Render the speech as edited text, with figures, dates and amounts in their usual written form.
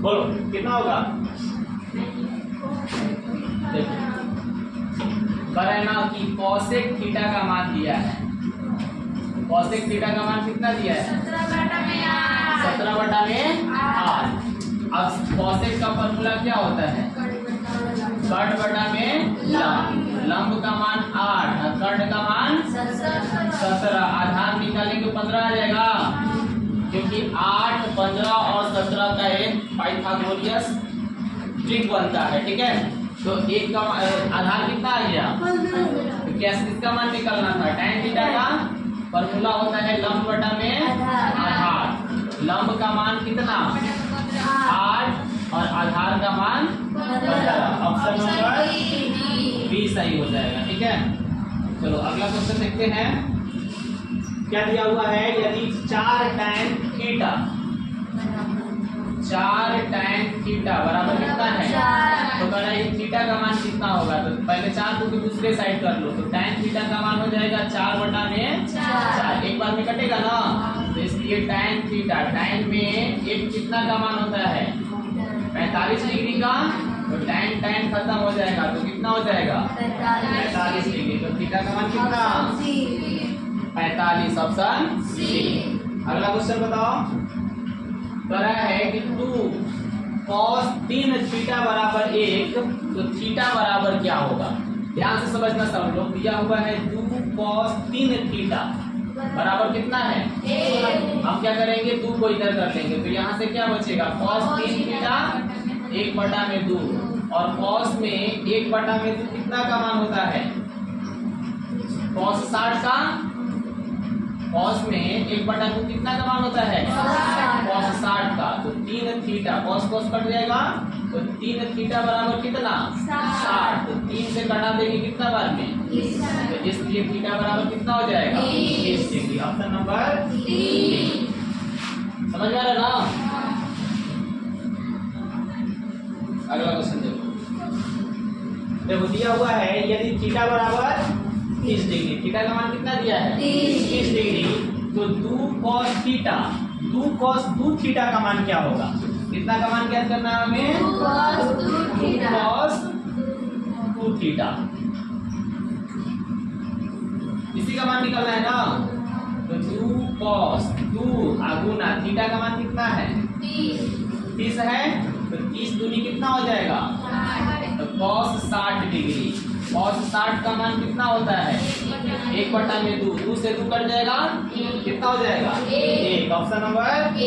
बोलो कितना होगा। करें ना कि कॉसेक थीटा का मान दिया है। कॉसेक थीटा का मान कितना दिया है? 17/8। अब कॉसेक का फॉर्मूला क्या होता है? कट बटा में लंब। लंब का मान 8 और कट का मान 17। आधार निकालेंगे तो 15 आ जाएगा, क्योंकि 8, 15 और 17 का एक पाइथागोरियस ट्रिक बनता है। ठीक है, तो एक का आधार कितना आ गया? तो क्या इसका मान निकालना था? tan थीटा का फॉर्मूला होता है लंब बटा में आधार। लंब का मान कितना? 8 और आधार का मान 15। ऑप्शन नंबर बी सही हो जाएगा। ठीक है, चलो अगला क्वेश्चन देखते हैं। क्या दिया हुआ है? यदि 4 tan थीटा बराबर कितना है? तो कह रहा है थीटा का मान कितना होगा। तो पहले 4 को दूसरे साइड कर लो, तो tan थीटा का मान हो जाएगा 4/4। एक बार में कटेगा ना, तो इसलिए tan थीटा, tan में एक कितना का मान होता है? 45 डिग्री का। तो tan खत्म हो जाएगा, तो कितना हो जाएगा? 45 डिग्री। तो थीटा का मान कितना? 45। Option C. अगला क्वेश्चन बताओ। कह रहा है कि 2 cos 3 थीटा बराबर 1, तो थीटा बराबर क्या होगा? ध्यान से समझना सब लोग। दिया हुआ है 2 cos 3 थीटा बराबर कितना है? 1। हम क्या करेंगे? 2 को इधर कर लेंगे, तो यहाँ से क्या बचेगा? cos 3 theta 1/2। और cos में 1/2 कितना का मान होता है? cos 60 का। cos में 1/2 कितना का मान होता है? cos 60 का। तो 3 थीटा, cos कट जाएगा, तो 3 थीटा बराबर कितना? 60। तो 3 से कटा देंगे कितना बार में? तो इसलिए थीटा बराबर कितना हो जाएगा? 30 डिग्री। Option number D. समझ में आ रहा ना? अगला क्वेश्चन देखो दिया हुआ है यदि थीटा बराबर 30 डिग्री। थीटा का मान कितना दिया है? 30 डिग्री। तो 2 cos थीटा, 2 थीटा का मान क्या होगा? कितना का मान ज्ञात करना है हमें? 2 cos 2 थीटा। इसी का मान निकालना है ना। तो 2 cos 2 गुना थीटा का मान कितना है? 30 है। तो 30 दूनी कितना हो जाएगा? तो cos 60 डिग्री। cos 60 का मान कितना होता है? 1/2। 2 से 2 कट जाएगा, कितना हो जाएगा? 1। Option number